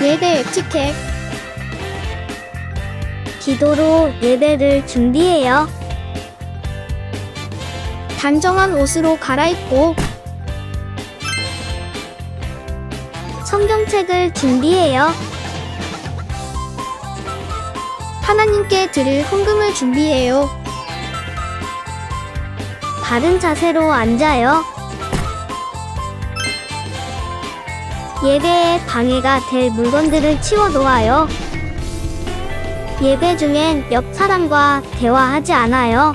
예배 에티켓. 기도로 예배를 준비해요. 단정한 옷으로 갈아입고 성경책을 준비해요. 하나님께 드릴 헌금을 준비해요. 바른 자세로 앉아요. 예배에 방해가 될 물건들을 치워놓아요. 예배 중엔 옆 사람과 대화하지 않아요.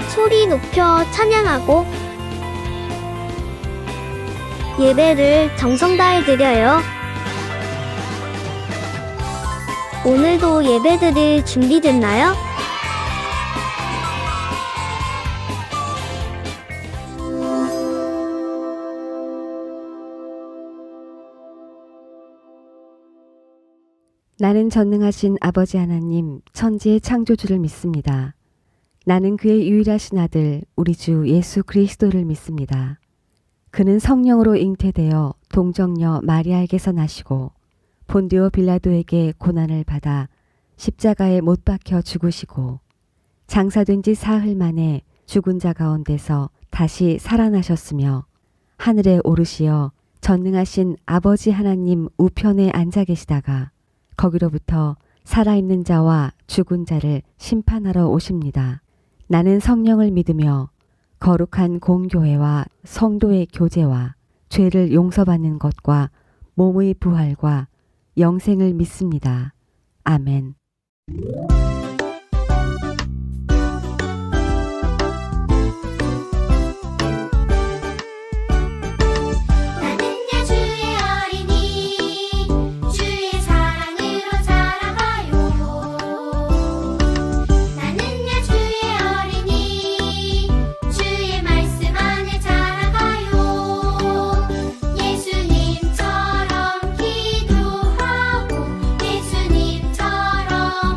소리 높여 찬양하고 예배를 정성 다해 드려요. 오늘도 예배 드릴 준비됐나요? 나는 전능하신 아버지 하나님, 천지의 창조주를 믿습니다. 나는 그의 유일하신 아들, 우리 주 예수 그리스도를 믿습니다. 그는 성령으로 잉태되어 동정녀 마리아에게서 나시고 본디오 빌라도에게 고난을 받아 십자가에 못 박혀 죽으시고 장사된 지 사흘 만에 죽은 자 가운데서 다시 살아나셨으며 하늘에 오르시어 전능하신 아버지 하나님 우편에 앉아 계시다가 거기로부터 살아있는 자와 죽은 자를 심판하러 오십니다. 나는 성령을 믿으며 거룩한 공교회와 성도의 교제와 죄를 용서받는 것과 몸의 부활과 영생을 믿습니다. 아멘. 나는야 주의 어린이 주의 사랑으로 자라가요. 나는야 주의 어린이 주의 말씀 안에 자라가요. 예수님처럼 기도하고 예수님처럼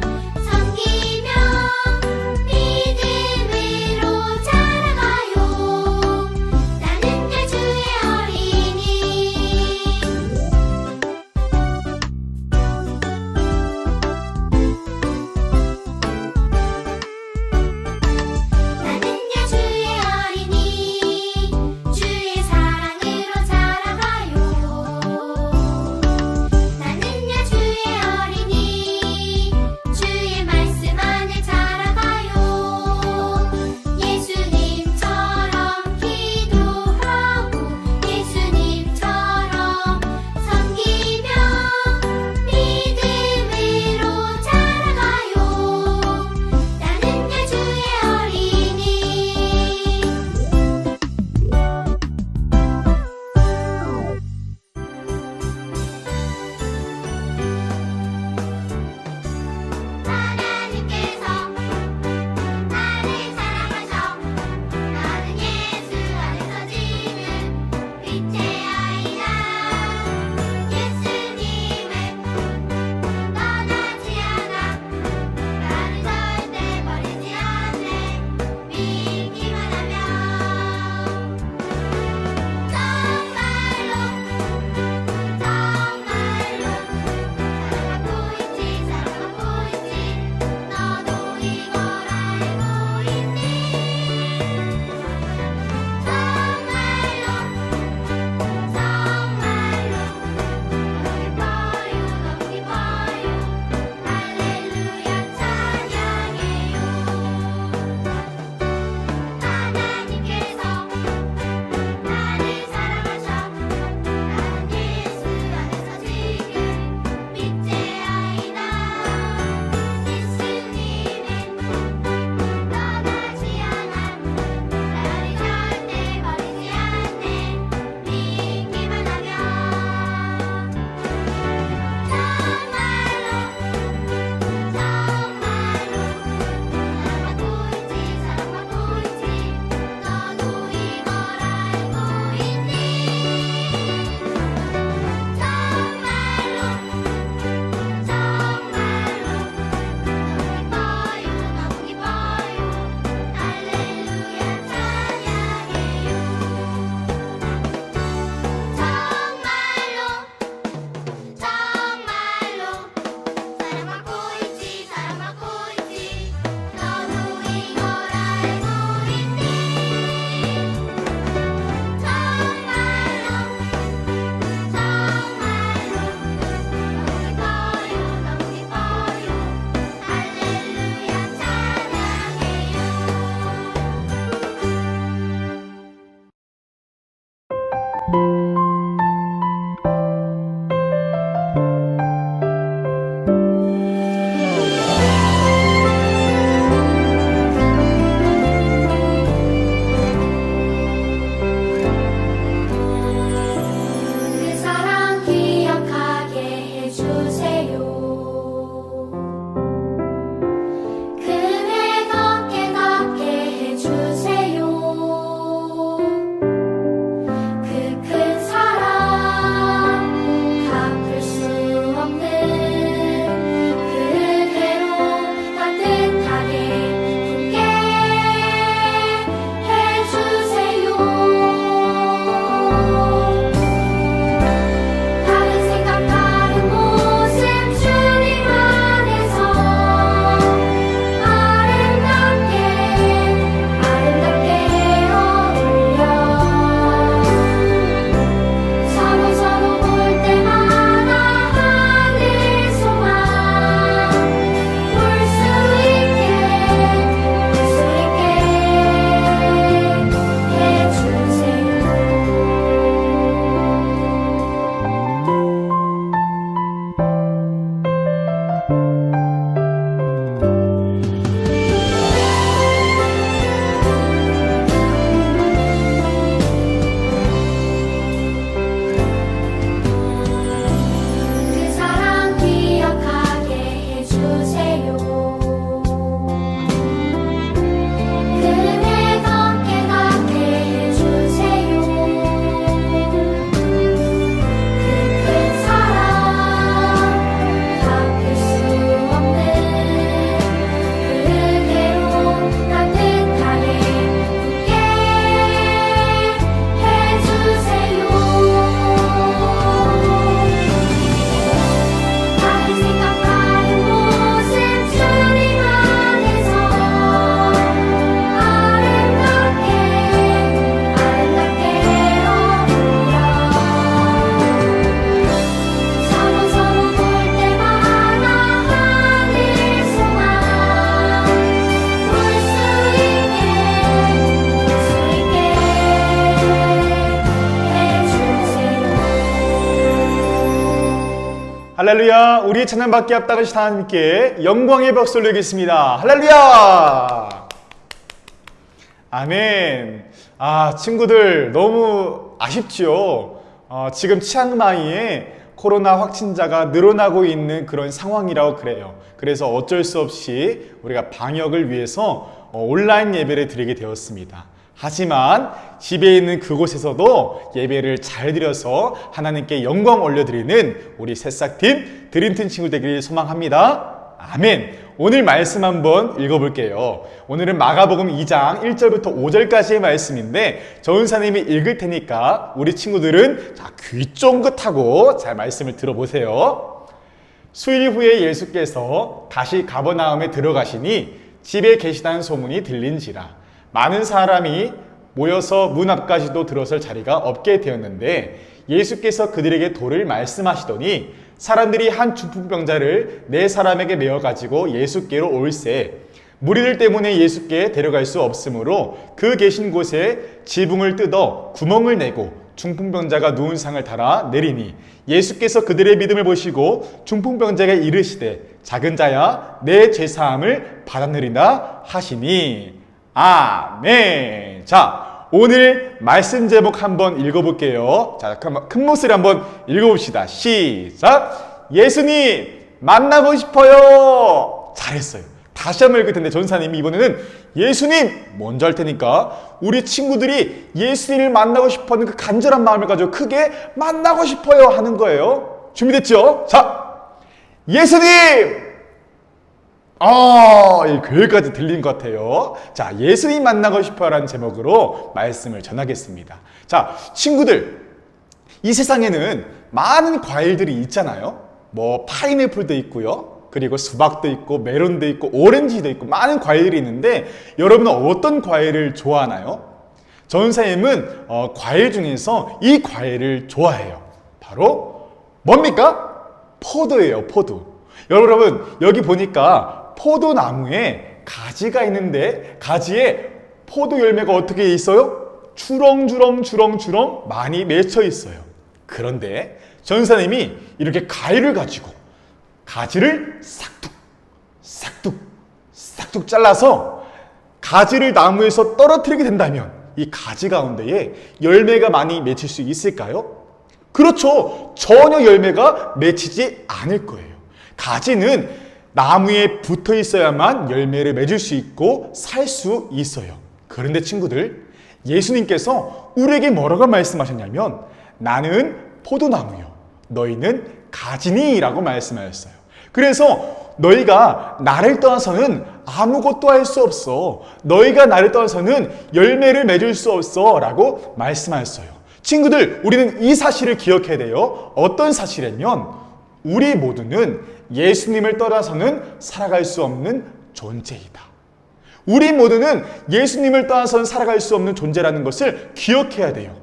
할렐루야. 우리의 찬양받기 앞당하신 하나님께 영광의 박수를 드리겠습니다. 할렐루야. 아멘. 친구들 너무 아쉽지요. 지금 치앙마이에 코로나 확진자가 늘어나고 있는 그런 상황이라고 그래요. 그래서 어쩔 수 없이 우리가 방역을 위해서 온라인 예배를 드리게 되었습니다. 하지만 집에 있는 그곳에서도 예배를 잘 드려서 하나님께 영광 올려드리는 우리 새싹팀 드림팀 친구 되기를 소망합니다. 아멘. 오늘 말씀 한번 읽어볼게요. 오늘은 마가복음 2장 1절부터 5절까지의 말씀인데 저 은사님이 읽을 테니까 우리 친구들은 귀 쫑긋하고 잘 말씀을 들어보세요. 수일 후에 예수께서 다시 가버나움에 들어가시니 집에 계시다는 소문이 들린지라 많은 사람이 모여서 문 앞까지도 들어설 자리가 없게 되었는데 예수께서 그들에게 도를 말씀하시더니 사람들이 한 중풍병자를 4사람에게 메어가지고 예수께로 올세 무리들 때문에 예수께 데려갈 수 없으므로 그 계신 곳에 지붕을 뜯어 구멍을 내고 중풍병자가 누운 상을 달아 내리니 예수께서 그들의 믿음을 보시고 중풍병자에게 이르시되 작은 자야 내 죄사함을 받아내리라 하시니 아멘. 자, 오늘 말씀 제목 한번 읽어볼게요. 자, 큰 목소리 한번 읽어봅시다. 시작. 예수님 만나고 싶어요. 잘했어요. 다시 한번 읽을 텐데 전사님이 이번에는 예수님 먼저 할 테니까 우리 친구들이 예수님을 만나고 싶어하는 그 간절한 마음을 가지고 크게 만나고 싶어요 하는 거예요. 준비됐죠? 자, 예수님! 이 교회까지 들린 것 같아요. 자, 예수님 만나고 싶어요 라는 제목으로 말씀을 전하겠습니다. 자, 친구들, 이 세상에는 많은 과일들이 있잖아요. 파인애플도 있고요. 그리고 수박도 있고 메론도 있고 오렌지도 있고 많은 과일들이 있는데 여러분은 어떤 과일을 좋아하나요? 전사님은 과일 중에서 이 과일을 좋아해요. 바로 뭡니까? 포도예요. 포도. 여러분 여기 보니까 포도나무에 가지가 있는데 가지에 포도 열매가 어떻게 있어요? 주렁주렁 많이 맺혀 있어요. 그런데 전사님이 이렇게 가위를 가지고 가지를 싹둑 잘라서 가지를 나무에서 떨어뜨리게 된다면 이 가지 가운데에 열매가 많이 맺힐 수 있을까요? 그렇죠. 전혀 열매가 맺히지 않을 거예요. 가지는 나무에 붙어 있어야만 열매를 맺을 수 있고 살 수 있어요. 그런데 친구들, 예수님께서 우리에게 뭐라고 말씀하셨냐면 나는 포도나무요 너희는 가지니 라고 말씀하셨어요. 그래서 너희가 나를 떠나서는 아무것도 할 수 없어. 너희가 나를 떠나서는 열매를 맺을 수 없어 라고 말씀하셨어요. 친구들, 우리는 이 사실을 기억해야 돼요. 어떤 사실이냐면 우리 모두는 예수님을 떠나서는 살아갈 수 없는 존재이다. 우리 모두는 예수님을 떠나서는 살아갈 수 없는 존재라는 것을 기억해야 돼요.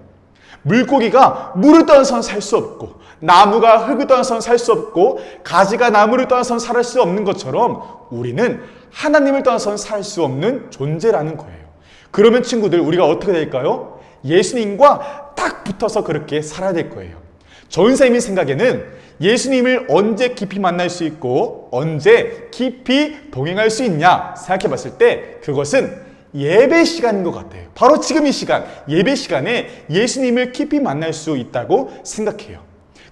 물고기가 물을 떠나서는 살 수 없고 나무가 흙을 떠나서는 살 수 없고 가지가 나무를 떠나서는 살 수 없는 것처럼 우리는 하나님을 떠나서는 살 수 없는 존재라는 거예요. 그러면 친구들, 우리가 어떻게 될까요? 예수님과 딱 붙어서 그렇게 살아야 될 거예요. 전사님의 생각에는 예수님을 언제 깊이 만날 수 있고 언제 깊이 동행할 수 있냐 생각해 봤을 때 그것은 예배 시간인 것 같아요. 바로 지금 이 시간, 예배 시간에 예수님을 깊이 만날 수 있다고 생각해요.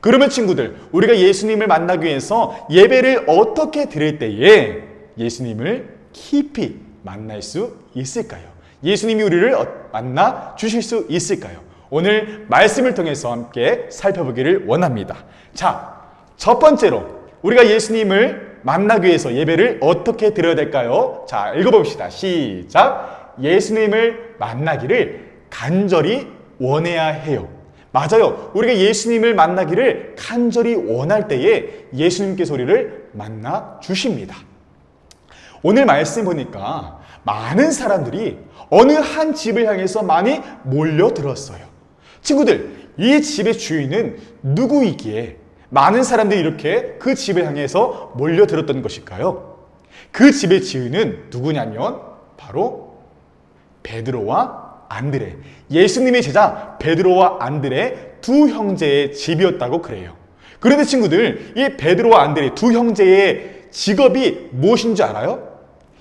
그러면 친구들, 우리가 예수님을 만나기 위해서 예배를 어떻게 드릴 때에 예수님을 깊이 만날 수 있을까요? 예수님이 우리를 만나 주실 수 있을까요? 오늘 말씀을 통해서 함께 살펴보기를 원합니다. 자, 첫 번째로 우리가 예수님을 만나기 위해서 예배를 어떻게 드려야 될까요? 자, 읽어봅시다. 시작. 예수님을 만나기를 간절히 원해야 해요. 맞아요. 우리가 예수님을 만나기를 간절히 원할 때에 예수님께서 우리를 만나 주십니다. 오늘 말씀 보니까 많은 사람들이 어느 한 집을 향해서 많이 몰려들었어요. 친구들, 이 집의 주인은 누구이기에 많은 사람들이 이렇게 그 집을 향해서 몰려들었던 것일까요? 그 집의 주인은 누구냐면 바로 베드로와 안드레, 예수님의 제자 베드로와 안드레 두 형제의 집이었다고 그래요. 그런데 친구들, 이 베드로와 안드레 두 형제의 직업이 무엇인 줄 알아요?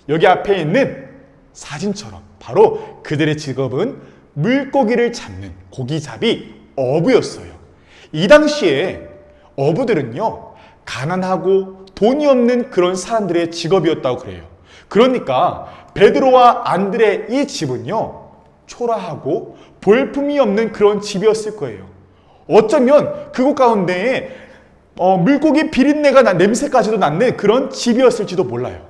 여기 앞에 있는 사진처럼 바로 그들의 직업은 물고기를 잡는 고기잡이 어부였어요. 이 당시에 어부들은요, 가난하고 돈이 없는 그런 사람들의 직업이었다고 그래요. 그러니까 베드로와 안드레 이 집은요, 초라하고 볼품이 없는 그런 집이었을 거예요. 어쩌면 그곳 가운데에 물고기 비린내가 난 냄새까지도 나는 그런 집이었을지도 몰라요.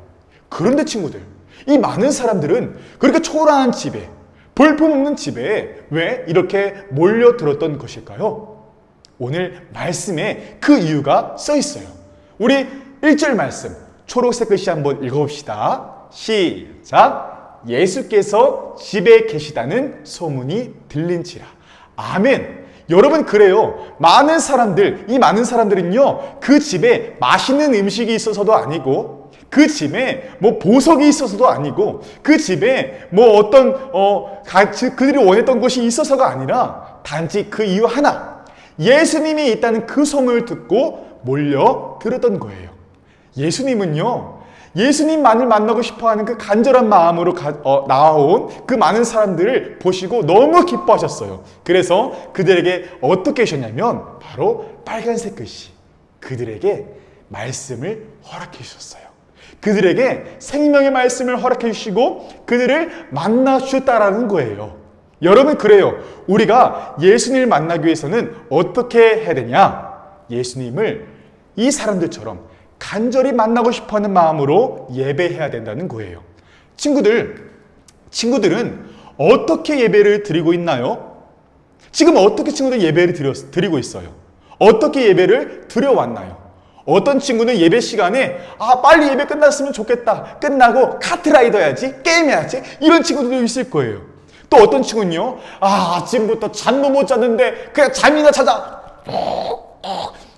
그런데 친구들, 이 많은 사람들은 그렇게 초라한 집에, 볼품없는 집에 왜 이렇게 몰려들었던 것일까요? 오늘 말씀에 그 이유가 써 있어요. 우리 1절 말씀 초록색 글씨 한번 읽어봅시다. 시작. 예수께서 집에 계시다는 소문이 들린지라. 아멘. 여러분, 그래요. 많은 사람들, 이 많은 사람들은요, 그 집에 맛있는 음식이 있어서도 아니고, 그 집에 뭐 보석이 있어서도 아니고, 그 집에 뭐 어떤 그들이 원했던 것이 있어서가 아니라 단지 그 이유 하나, 예수님이 있다는 그 소문을 듣고 몰려들었던 거예요. 예수님은요, 예수님만을 만나고 싶어하는 그 간절한 마음으로 나아온 그 많은 사람들을 보시고 너무 기뻐하셨어요. 그래서 그들에게 어떻게 하셨냐면 바로 빨간색 글씨, 그들에게 말씀을 허락해 주셨어요. 그들에게 생명의 말씀을 허락해 주시고 그들을 만나 주셨다라는 거예요. 여러분, 그래요. 우리가 예수님을 만나기 위해서는 어떻게 해야 되냐? 예수님을 이 사람들처럼 간절히 만나고 싶어하는 마음으로 예배해야 된다는 거예요. 친구들은 어떻게 예배를 드리고 있나요? 지금 어떻게 친구들 예배를 드리고 있어요? 어떻게 예배를 드려왔나요? 어떤 친구는 예배 시간에 빨리 예배 끝났으면 좋겠다, 끝나고 카트라이더 해야지, 게임해야지, 이런 친구들도 있을 거예요. 또 어떤 친구는요, 아침부터 잠도 못 잤는데 그냥 잠이나 자자,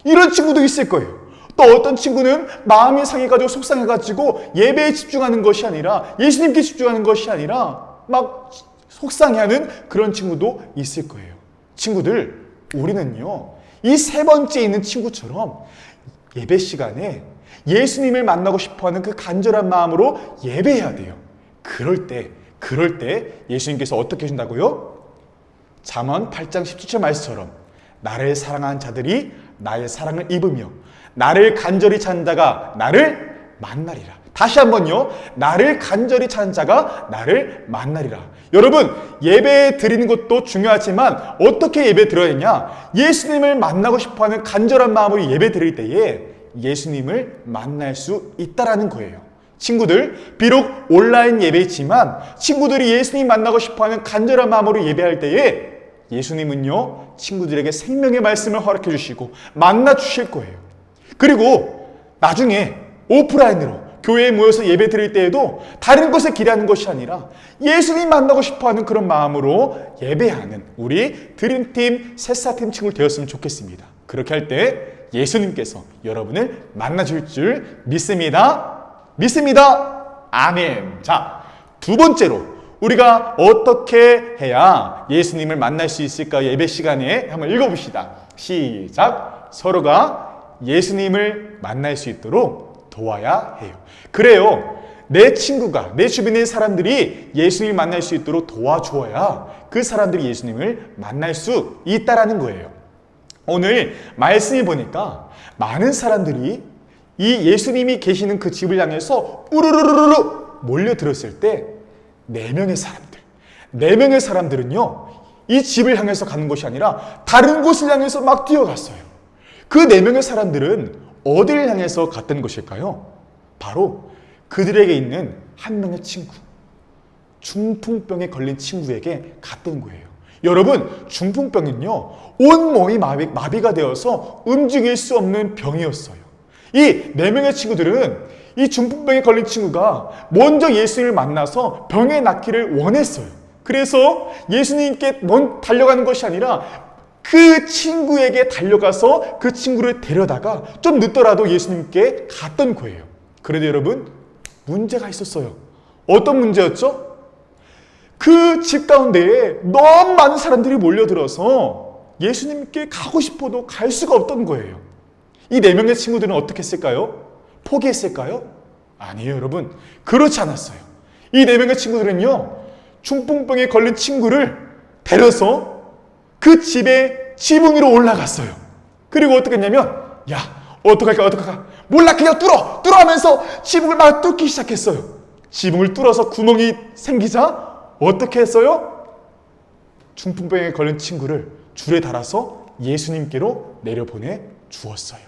이런 친구도 있을 거예요. 또 어떤 친구는 마음이 상해가지고 속상해가지고 예배에 집중하는 것이 아니라, 예수님께 집중하는 것이 아니라 막 속상해하는 그런 친구도 있을 거예요. 친구들, 우리는요, 이 세 번째 있는 친구처럼 예배 시간에 예수님을 만나고 싶어하는 그 간절한 마음으로 예배해야 돼요. 그럴 때 예수님께서 어떻게 해준다고요? 잠언 8장 17절 말씀처럼 나를 사랑하는 자들이 나의 사랑을 입으며 나를 간절히 찾는 자가 나를 만나리라. 다시 한번요. 나를 간절히 찾는 자가 나를 만나리라. 여러분, 예배 드리는 것도 중요하지만 어떻게 예배 드려야 되냐? 예수님을 만나고 싶어하는 간절한 마음으로 예배 드릴 때에 예수님을 만날 수 있다라는 거예요. 친구들, 비록 온라인 예배이지만 친구들이 예수님 만나고 싶어하는 간절한 마음으로 예배할 때에 예수님은요, 친구들에게 생명의 말씀을 허락해 주시고 만나 주실 거예요. 그리고 나중에 오프라인으로 교회에 모여서 예배 드릴 때에도 다른 것을 기대하는 것이 아니라 예수님 만나고 싶어하는 그런 마음으로 예배하는 우리 드림팀, 새사팀 친구들 되었으면 좋겠습니다. 그렇게 할 때 예수님께서 여러분을 만나줄 줄 믿습니다. 아멘. 자, 두 번째로 우리가 어떻게 해야 예수님을 만날 수 있을까? 예배 시간에 한번 읽어봅시다. 시작. 서로가 예수님을 만날 수 있도록 도와야 해요. 그래요. 내 친구가, 내 주변에 있는 사람들이 예수님을 만날 수 있도록 도와줘야 그 사람들이 예수님을 만날 수 있다라는 거예요. 오늘 말씀해 보니까 많은 사람들이 이 예수님이 계시는 그 집을 향해서 우르르르르 몰려들었을 때 4명의 사람들은요, 이 집을 향해서 가는 것이 아니라 다른 곳을 향해서 막 뛰어갔어요. 그 4명의 사람들은 어디를 향해서 갔던 것일까요? 바로 그들에게 있는 한 명의 친구, 중풍병에 걸린 친구에게 갔던 거예요. 여러분, 중풍병은요, 온몸이 마비가 되어서 움직일 수 없는 병이었어요. 이 4명의 친구들은 이 중풍병에 걸린 친구가 먼저 예수님을 만나서 병에 낫기를 원했어요. 그래서 예수님께 달려가는 것이 아니라 그 친구에게 달려가서 그 친구를 데려다가 좀 늦더라도 예수님께 갔던 거예요. 그런데 여러분, 문제가 있었어요. 어떤 문제였죠? 그 집 가운데에 너무 많은 사람들이 몰려들어서 예수님께 가고 싶어도 갈 수가 없던 거예요. 이 4명의 친구들은 어떻게 했을까요? 포기했을까요? 아니에요, 여러분. 그렇지 않았어요. 이 4명의 친구들은요, 중풍병에 걸린 친구를 데려서 그 집에 지붕 위로 올라갔어요. 그리고 어떻게 했냐면, 야, 어떡할까? 몰라, 그냥 뚫어 하면서 지붕을 막 뚫기 시작했어요. 지붕을 뚫어서 구멍이 생기자 어떻게 했어요? 중풍병에 걸린 친구를 줄에 달아서 예수님께로 내려보내 주었어요.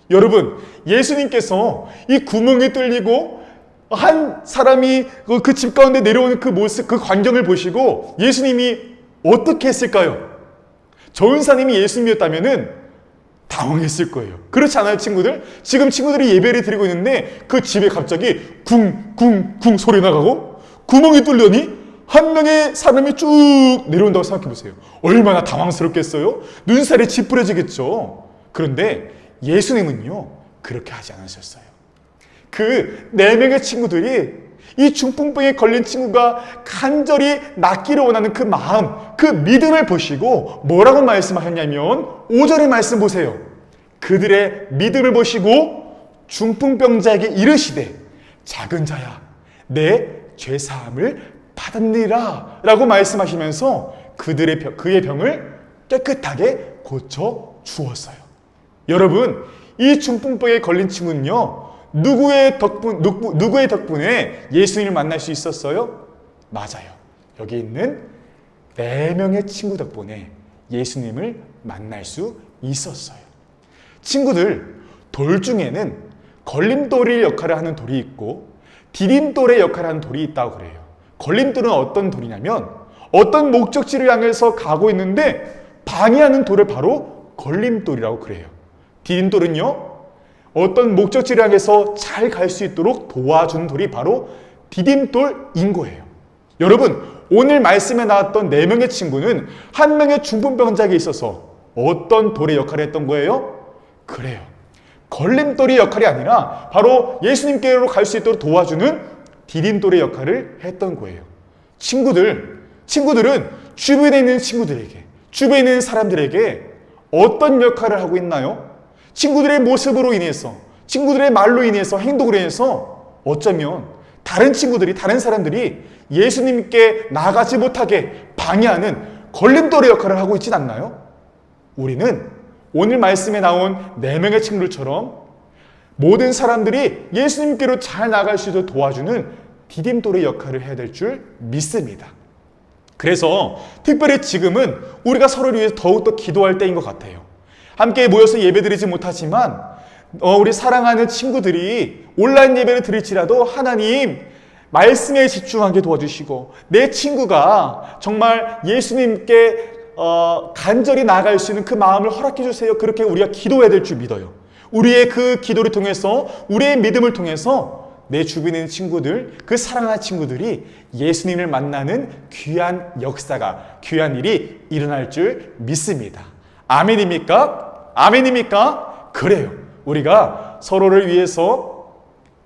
여러분, 예수님께서 이 구멍이 뚫리고 한 사람이 그 집 가운데 내려오는 그 모습, 그 광경을 보시고 예수님이 어떻게 했을까요? 저 은사님이 예수님이었다면은 당황했을 거예요. 그렇지 않아요, 친구들? 지금 친구들이 예배를 드리고 있는데 그 집에 갑자기 쿵쿵쿵 소리 나가고 구멍이 뚫려니 한 명의 사람이 쭉 내려온다고 생각해 보세요. 얼마나 당황스럽겠어요? 눈살이 찌푸려지겠죠. 그런데 예수님은요, 그렇게 하지 않으셨어요. 그 4명의 친구들이 이 중풍병에 걸린 친구가 간절히 낫기를 원하는 그 마음, 그 믿음을 보시고 뭐라고 말씀하셨냐면 5절의 말씀 보세요. 그들의 믿음을 보시고 중풍병자에게 이르시되 작은 자야 내 죄사함을 받았느니라 라고 말씀하시면서 그의 병을 깨끗하게 고쳐 주었어요. 여러분, 이 중풍병에 걸린 친구는요, 누구의 덕분에 예수님을 만날 수 있었어요? 맞아요. 여기 있는 4명의 친구 덕분에 예수님을 만날 수 있었어요. 친구들, 돌 중에는 걸림돌의 역할을 하는 돌이 있고 디딤돌의 역할을 하는 돌이 있다고 그래요. 걸림돌은 어떤 돌이냐면 어떤 목적지를 향해서 가고 있는데 방해하는 돌을 바로 걸림돌이라고 그래요. 디딤돌은요, 어떤 목적지를 향해서 잘 갈 수 있도록 도와주는 돌이 바로 디딤돌인 거예요. 여러분, 오늘 말씀에 나왔던 4명의 친구는 한 명의 중풍병자에게 있어서 어떤 돌의 역할을 했던 거예요? 그래요. 걸림돌의 역할이 아니라 바로 예수님께로 갈 수 있도록 도와주는 디딤돌의 역할을 했던 거예요. 친구들은 주변에 있는 친구들에게, 주변에 있는 사람들에게 어떤 역할을 하고 있나요? 친구들의 모습으로 인해서, 친구들의 말로 인해서, 행동으로 인해서 어쩌면 다른 사람들이 예수님께 나가지 못하게 방해하는 걸림돌의 역할을 하고 있진 않나요? 우리는 오늘 말씀에 나온 4명의 친구들처럼 모든 사람들이 예수님께로 잘 나갈 수 있도록 도와주는 디딤돌의 역할을 해야 될 줄 믿습니다. 그래서 특별히 지금은 우리가 서로를 위해서 더욱더 기도할 때인 것 같아요. 함께 모여서 예배드리지 못하지만 우리 사랑하는 친구들이 온라인 예배를 드릴지라도 하나님 말씀에 집중하게 도와주시고 내 친구가 정말 예수님께 간절히 나아갈 수 있는 그 마음을 허락해 주세요. 그렇게 우리가 기도해야 될 줄 믿어요. 우리의 그 기도를 통해서, 우리의 믿음을 통해서 내 주변에 있는 친구들, 그 사랑하는 친구들이 예수님을 만나는 귀한 역사가, 귀한 일이 일어날 줄 믿습니다. 아멘입니까? 아멘입니까? 그래요. 우리가 서로를 위해서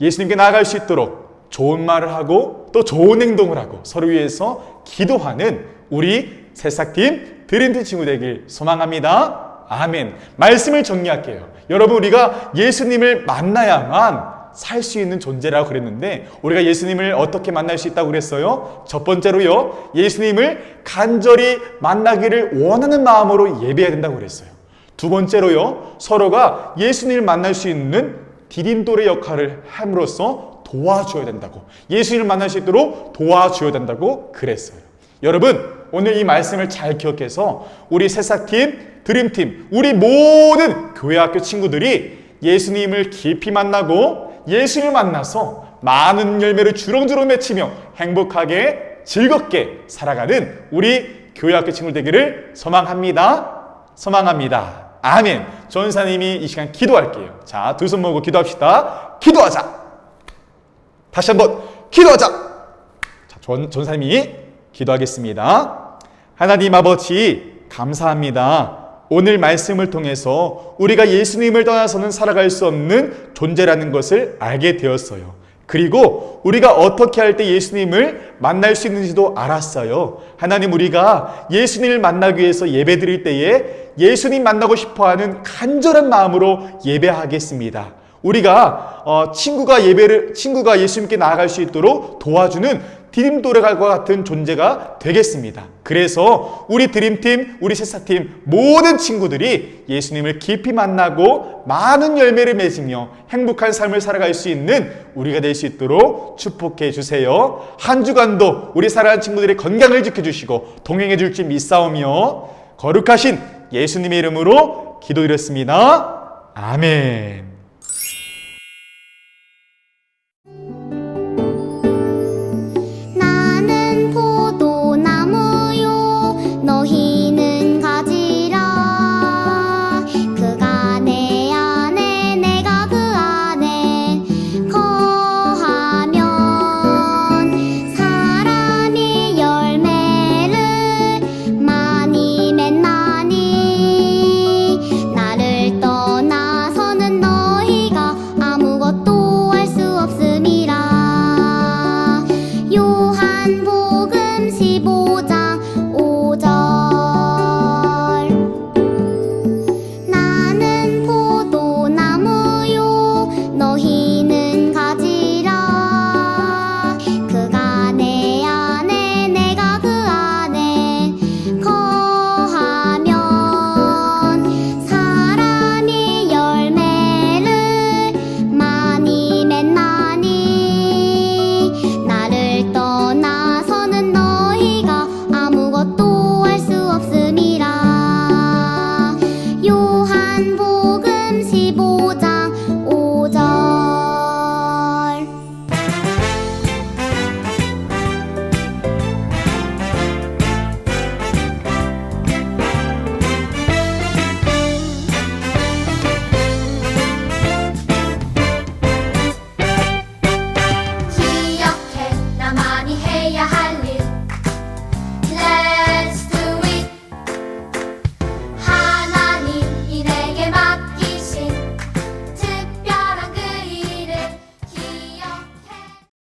예수님께 나아갈 수 있도록 좋은 말을 하고 또 좋은 행동을 하고 서로 위해서 기도하는 우리 새싹팀 드림팀 친구 되길 소망합니다. 아멘. 말씀을 정리할게요. 여러분, 우리가 예수님을 만나야만 살 수 있는 존재라고 그랬는데 우리가 예수님을 어떻게 만날 수 있다고 그랬어요? 첫 번째로요, 예수님을 간절히 만나기를 원하는 마음으로 예배해야 된다고 그랬어요. 두 번째로요, 서로가 예수님을 만날 수 있는 디딤돌의 역할을 함으로써 도와줘야 된다고, 예수님을 만날 수 있도록 도와줘야 된다고 그랬어요. 여러분, 오늘 이 말씀을 잘 기억해서 우리 새싹팀, 드림팀, 우리 모든 교회학교 친구들이 예수님을 깊이 만나고 예수님을 만나서 많은 열매를 주렁주렁 맺히며 행복하게 즐겁게 살아가는 우리 교회학교 친구들 되기를 소망합니다. 아멘. 전사님이 이 시간 기도할게요. 자, 두 손 모으고 기도합시다. 기도하자. 다시 한번 기도하자. 자, 전사님이 기도하겠습니다. 하나님 아버지, 감사합니다. 오늘 말씀을 통해서 우리가 예수님을 떠나서는 살아갈 수 없는 존재라는 것을 알게 되었어요. 그리고 우리가 어떻게 할 때 예수님을 만날 수 있는지도 알았어요. 하나님, 우리가 예수님을 만나기 위해서 예배 드릴 때에 예수님 만나고 싶어하는 간절한 마음으로 예배하겠습니다. 우리가 친구가 예수님께 나아갈 수 있도록 도와주는 디딤돌과 같은 존재가 되겠습니다. 그래서 우리 드림팀, 우리 새싹팀 모든 친구들이 예수님을 깊이 만나고 많은 열매를 맺으며 행복한 삶을 살아갈 수 있는 우리가 될 수 있도록 축복해 주세요. 한 주간도 우리 사랑하는 친구들의 건강을 지켜주시고 동행해 줄지 믿사오며 거룩하신 예수님의 이름으로 기도드렸습니다. 아멘.